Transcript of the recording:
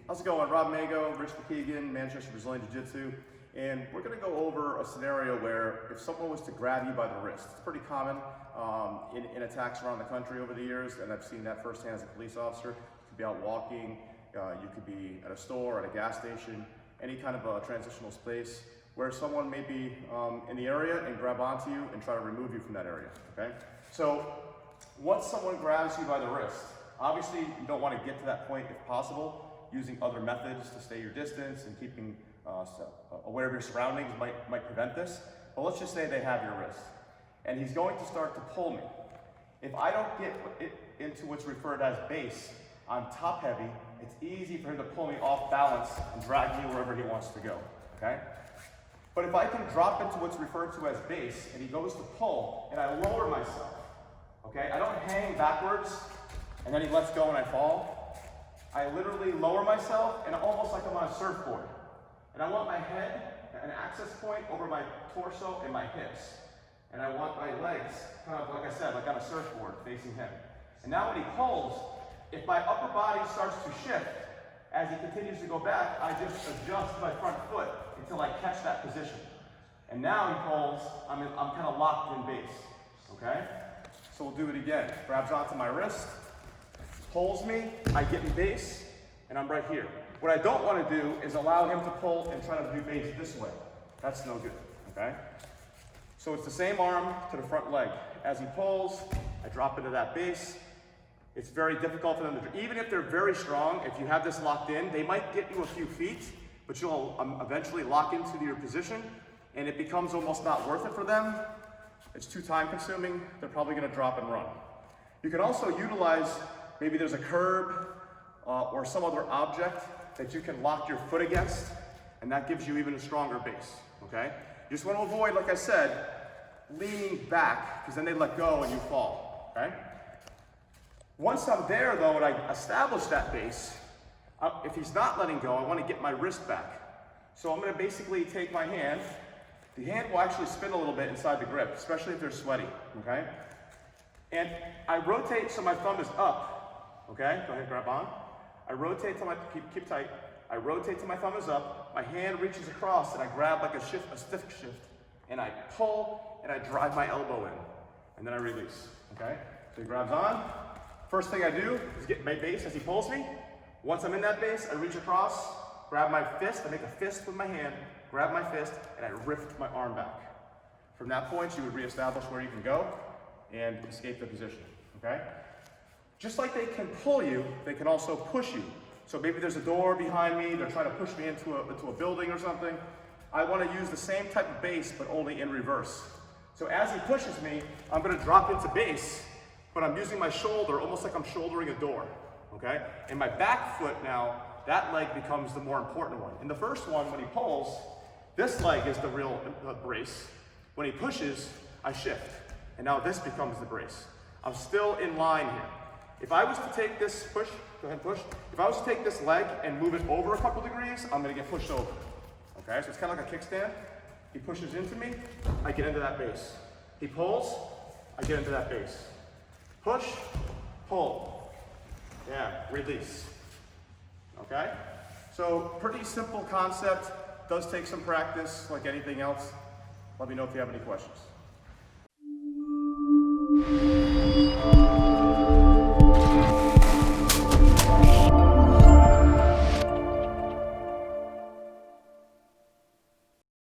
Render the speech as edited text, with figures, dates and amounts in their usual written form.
How's it going? Rob Magao, McKeegan, Manchester Brazilian Jiu-Jitsu. And we're going to go over a scenario where if someone was to grab you by the wrist, it's pretty common in attacks around the country over the years, and I've seen that firsthand as a police officer. You could be out walking, you could be at a store, at a gas station, any kind of a transitional space where someone may be in the area and grab onto you and try to remove you from that area, okay? So once someone grabs you by the wrist, obviously you don't want to get to that point if possible. Using other methods to stay your distance and keeping aware of your surroundings might prevent this. But let's just say they have your wrist and he's going to start to pull me. If I don't get it into what's referred as base, I'm top heavy, it's easy for him to pull me off balance and drag me wherever he wants to go, okay? But if I can drop into what's referred to as base and he goes to pull and I lower myself, okay? I don't hang backwards and then he lets go and I fall. I literally lower myself and almost like I'm on a surfboard. And I want my head, an access point over my torso and my hips. And I want my legs, kind of like I said, like on a surfboard facing him. And now when he pulls, if my upper body starts to shift, as he continues to go back, I just adjust my front foot until I catch that position. And now he pulls, I'm kind of locked in base, okay? So we'll do it again. Grabs onto my wrist, pulls me, I get in base, and I'm right here. What I don't want to do is allow him to pull and try to do base this way. That's no good, okay? So it's the same arm to the front leg. As he pulls, I drop into that base. It's very difficult for them to, even if they're very strong, if you have this locked in, they might get you a few feet, but you'll eventually lock into your position, and it becomes almost not worth it for them. It's too time consuming. They're probably gonna drop and run. You can also utilize, maybe there's a curb or some other object that you can lock your foot against, and that gives you even a stronger base, okay? You just want to avoid, like I said, leaning back, because then they let go and you fall, okay? Once I'm there though, and I establish that base, if he's not letting go, I want to get my wrist back. So I'm going to basically take my hand. The hand will actually spin a little bit inside the grip, especially if they're sweaty, okay? And I rotate so my thumb is up, okay? Go ahead, grab on. I rotate till keep tight. I rotate till my thumb is up. My hand reaches across and I grab like a stiff shift, and I pull and I drive my elbow in, and then I release, okay? So he grabs on. First thing I do is get my base as he pulls me. Once I'm in that base, I reach across, grab my fist, I make a fist with my hand, grab my fist, and I lift my arm back. From that point, you would reestablish where you can go and escape the position, okay? Just like they can pull you, they can also push you. So maybe there's a door behind me, they're trying to push me into a building or something. I want to use the same type of base, but only in reverse. So as he pushes me, I'm going to drop into base, but I'm using my shoulder almost like I'm shouldering a door, okay? And my back foot now, that leg becomes the more important one. In the first one, when he pulls, this leg is the real brace. When he pushes, I shift. And now this becomes the brace. I'm still in line here. If I was to take this push, go ahead and push. If I was to take this leg and move it over a couple degrees, I'm gonna get pushed over. Okay, so it's kind of like a kickstand. He pushes into me, I get into that base. He pulls, I get into that base. Push, pull. Yeah, release. Okay? So pretty simple concept, does take some practice like anything else. Let me know if you have any questions.